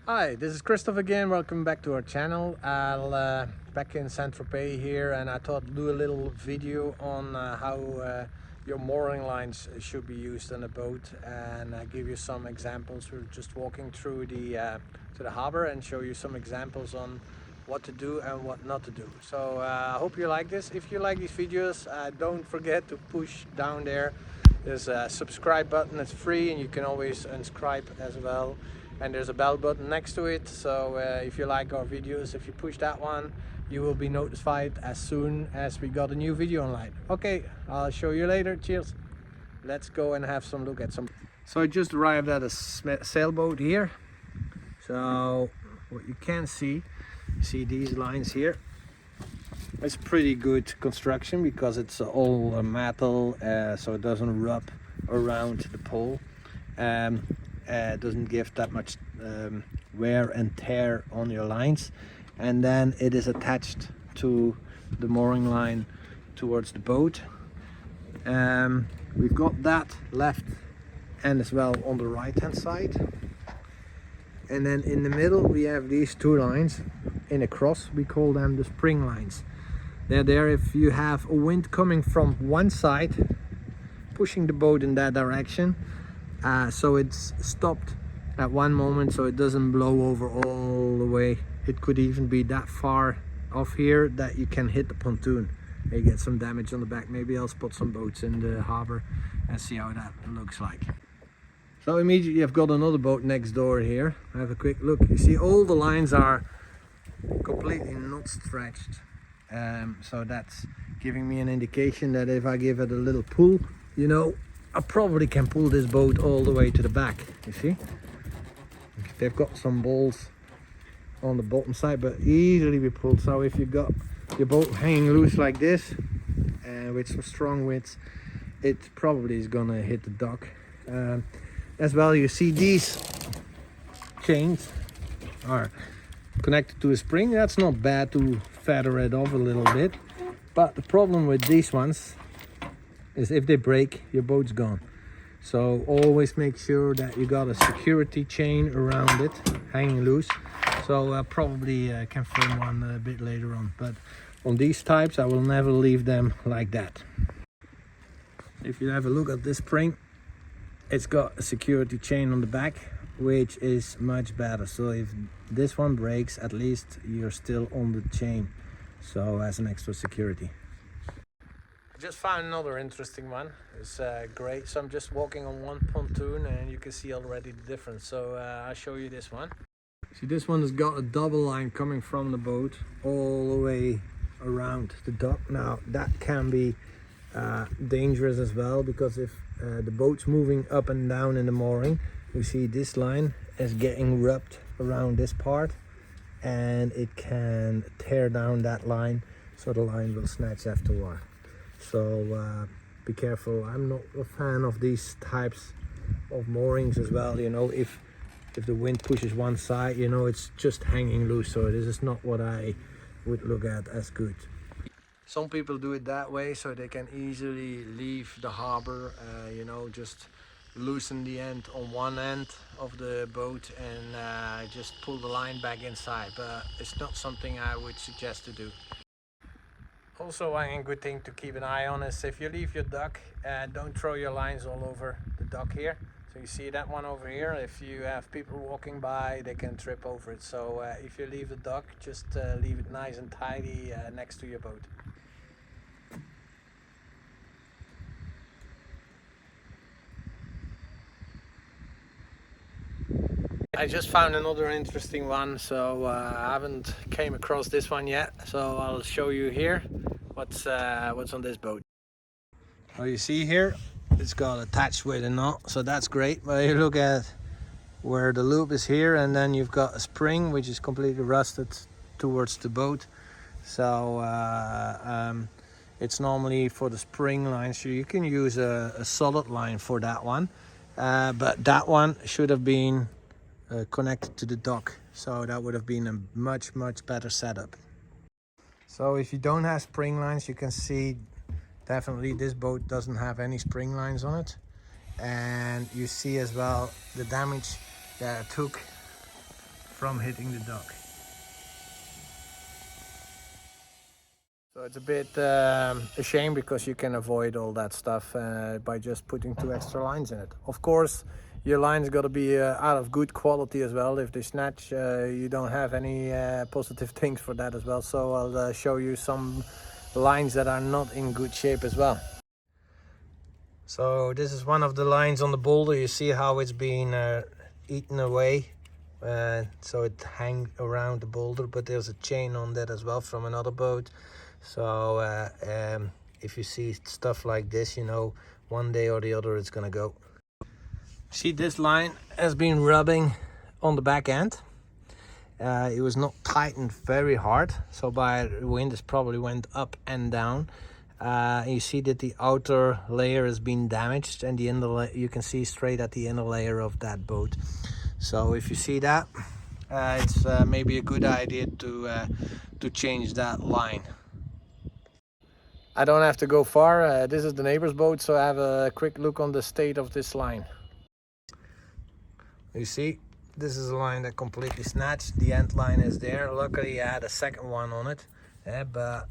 Hi, this is Christoph again. Welcome back to our channel. I'll back in Saint-Tropez here, and I thought I'd do a little video on how your mooring lines should be used on a boat, and I give you some examples. We're just walking through the to the harbor and show you some examples on what to do and what not to do. So I hope you like this. If you like these videos, don't forget to push down there. There's a subscribe button. It's free, and you can always unsubscribe as well. And there's a bell button next to it, so if you like our videos, if you push that one, you will be notified as soon as we got a new video online. Okay, I'll show you later. Cheers. Let's go and have some look at some. So I just arrived at a sailboat here. So what you can see these lines here. It's pretty good construction because it's all metal, so it doesn't rub around the pole. Doesn't give that much wear and tear on your lines, and then it is attached to the mooring line towards the boat. We've got that left and as well on the right hand side, and then in the middle we have these two lines in a cross. We call them the spring lines. They're there if you have a wind coming from one side pushing the boat in that direction. So it's stopped at one moment, so it doesn't blow over all the way. It could even be that far off here that you can hit the pontoon and you get some damage on the back. Maybe I'll spot some boats in the harbor and see how that looks like. So immediately I've got another boat next door here. Have a quick look. You see all the lines are completely not stretched. So that's giving me an indication that if I give it a little pull, you know, I probably can pull this boat all the way to the back. You see, they've got some balls on the bottom side, but easily be pulled. So if you got your boat hanging loose like this with some strong winds, it probably is gonna hit the dock. As well, you see these chains are connected to a spring. That's not bad to feather it off a little bit, but the problem with these ones is if they break, your boat's gone. So always make sure that you got a security chain around it hanging loose. So probably can film one a bit later on, but on these types I will never leave them like that. If you have a look at this spring, it's got a security chain on the back, which is much better. So if this one breaks, at least you're still on the chain, so as an extra security. Just found another interesting one. It's great. So I'm just walking on one pontoon and you can see already the difference. So I'll show you this one. See, this one has got a double line coming from the boat all the way around the dock. Now that can be dangerous as well, because if the boat's moving up and down in the mooring, you see this line is getting rubbed around this part and it can tear down that line, so the line will snatch after a while. So be careful. I'm not a fan of these types of moorings as well. You know, if the wind pushes one side, you know, it's just hanging loose. So this is not what I would look at as good. Some people do it that way so they can easily leave the harbor. You know, just loosen the end on one end of the boat and just pull the line back inside. But it's not something I would suggest to do. Also, one good thing to keep an eye on is if you leave your dock, don't throw your lines all over the dock here. So you see that one over here, if you have people walking by, they can trip over it. So if you leave the dock, just leave it nice and tidy next to your boat. I just found another interesting one, so I haven't came across this one yet, so I'll show you here what's on this boat. Oh, you see here, it's got attached with a knot, so that's great. But you look at where the loop is here, and then you've got a spring which is completely rusted towards the boat. So it's normally for the spring line, so you can use a solid line for that one, but that one should have been connected to the dock, so that would have been a much better setup. So if you don't have spring lines, you can see definitely this boat doesn't have any spring lines on it, and you see as well the damage that I took from hitting the dock. So it's a bit a shame because you can avoid all that stuff by just putting 2 extra lines in it. Of course, your lines got to be out of good quality as well. If they snatch, you don't have any positive things for that as well. So I'll show you some lines that are not in good shape as well. So this is one of the lines on the boulder. You see how it's been eaten away. So it hangs around the boulder, but there's a chain on that as well from another boat. So if you see stuff like this, you know one day or the other it's gonna go. See, this line has been rubbing on the back end. It was not tightened very hard, so by the wind it probably went up and down. You see that the outer layer has been damaged, and the inner you can see straight at the inner layer of that boat. So if you see that, it's maybe a good idea to change that line. I don't have to go far. This is the neighbor's boat, so I have a quick look on the state of this line. You see, this is a line that completely snatched. The end line is there. Luckily I had a second one on it, but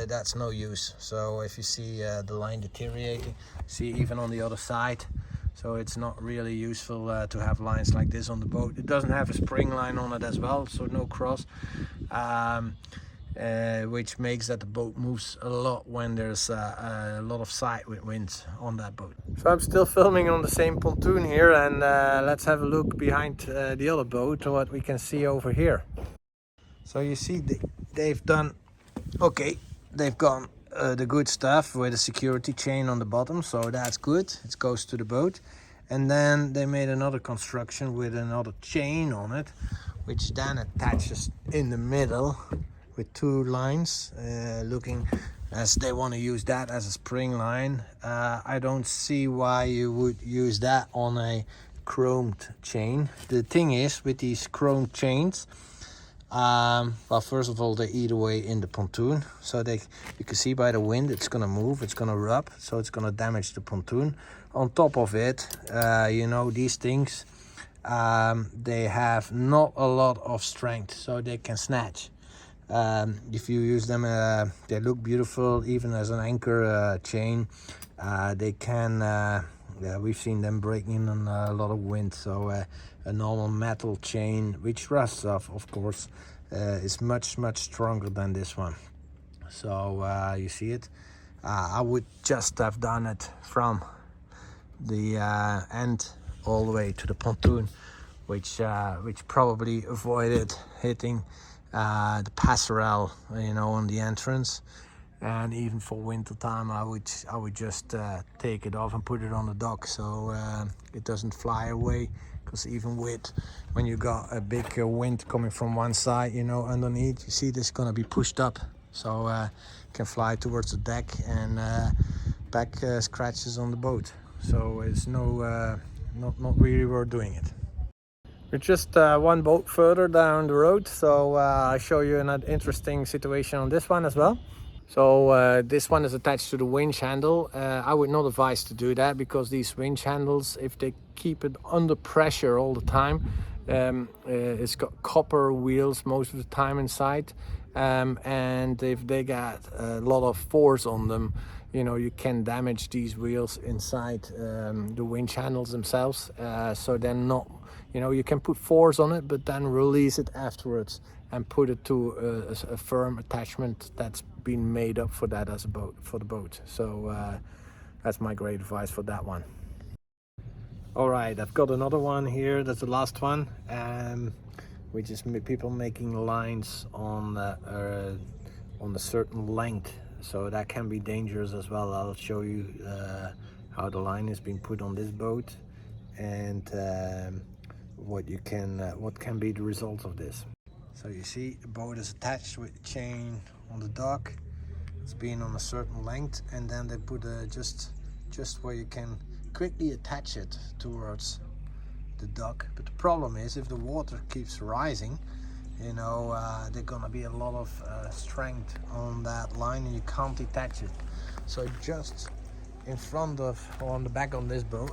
that's no use. So if you see the line deteriorating, see even on the other side, so it's not really useful to have lines like this on the boat. It doesn't have a spring line on it as well, so no cross. Which makes that the boat moves a lot when there's a lot of side winds on that boat. So I'm still filming on the same pontoon here, and let's have a look behind the other boat, what we can see over here. So you see they've done, okay, they've gone the good stuff with a security chain on the bottom, so that's good, it goes to the boat. And then they made another construction with another chain on it, which then attaches in the middle with 2 lines, looking as they want to use that as a spring line. I don't see why you would use that on a chromed chain. The thing is, with these chromed chains, well, first of all, they eat away in the pontoon, so you can see by the wind it's gonna move, it's gonna rub, so it's gonna damage the pontoon. On top of it, you know, these things, they have not a lot of strength, so they can snatch. If you use them, they look beautiful even as an anchor chain. They can, yeah, we've seen them breaking on a lot of wind. So a normal metal chain, which rusts off, of course, is much stronger than this one. So you see it. I would just have done it from the end all the way to the pontoon, which probably avoided hitting the passerelle, you know, on the entrance. And even for winter time, I would just take it off and put it on the dock, so it doesn't fly away. Because even when you got a big wind coming from one side, you know, underneath, you see this is gonna be pushed up, so it can fly towards the deck and back scratches on the boat. So it's not really worth doing it. We're just one boat further down the road, so I'll show you an interesting situation on this one as well. So this one is attached to the winch handle. I would not advise to do that, because these winch handles, if they keep it under pressure all the time, it's got copper wheels most of the time inside, and if they got a lot of force on them, you know, you can damage these wheels inside the winch handles themselves. So they're not, you know, you can put force on it, but then release it afterwards and put it to a firm attachment that's been made up for that as a boat, for the boat. So that's my great advice for that one. All right, I've got another one here. That's the last one, which is people making lines on a certain length. So that can be dangerous as well. I'll show you how the line is being put on this boat, and what can be the result of this. So you see the boat is attached with a chain on the dock. It's been on a certain length, and then they put just where you can quickly attach it towards the dock. But the problem is, if the water keeps rising, you know, there's gonna be a lot of strength on that line, and you can't detach it. So just in front of, or on the back on this boat,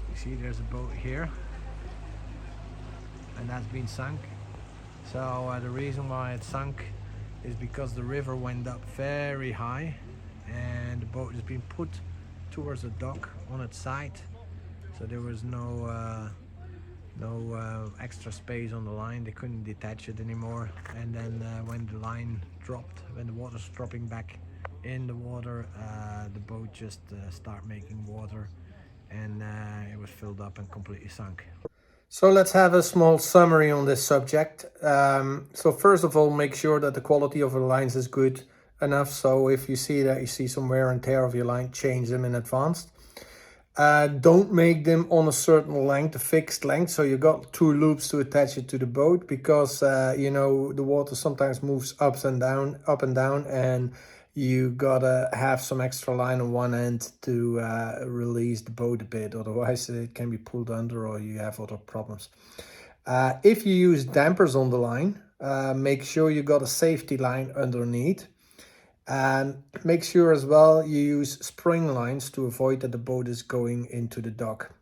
you see there's a boat here, and and that's been sunk. So the reason why it sunk is because the river went up very high and the boat has been put towards the dock on its side, so there was no extra space on the line. They couldn't detach it anymore, and then when the line dropped, when the water's dropping back in the water, the boat just started making water, and it was filled up and completely sunk. So let's have a small summary on this subject. So first of all, make sure that the quality of the lines is good enough. So if you see some wear and tear of your line, change them in advance. Don't make them on a certain length, a fixed length. So you got 2 loops to attach it to the boat, because you know, the water sometimes moves up and down, and you gotta have some extra line on one end to release the boat a bit, otherwise it can be pulled under or you have other problems. If you use dampers on the line, make sure you got a safety line underneath, and make sure as well you use spring lines to avoid that the boat is going into the dock.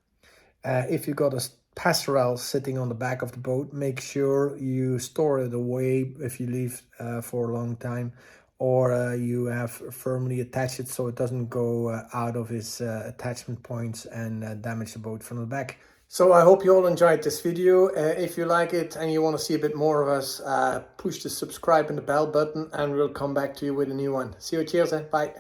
If you got a passerelle sitting on the back of the boat, make sure you store it away if you leave for a long time, or you have firmly attached it so it doesn't go out of its attachment points and damage the boat from the back. So I hope you all enjoyed this video. If you like it and you want to see a bit more of us, push the subscribe and the bell button, and we'll come back to you with a new one. See you, cheers, and bye.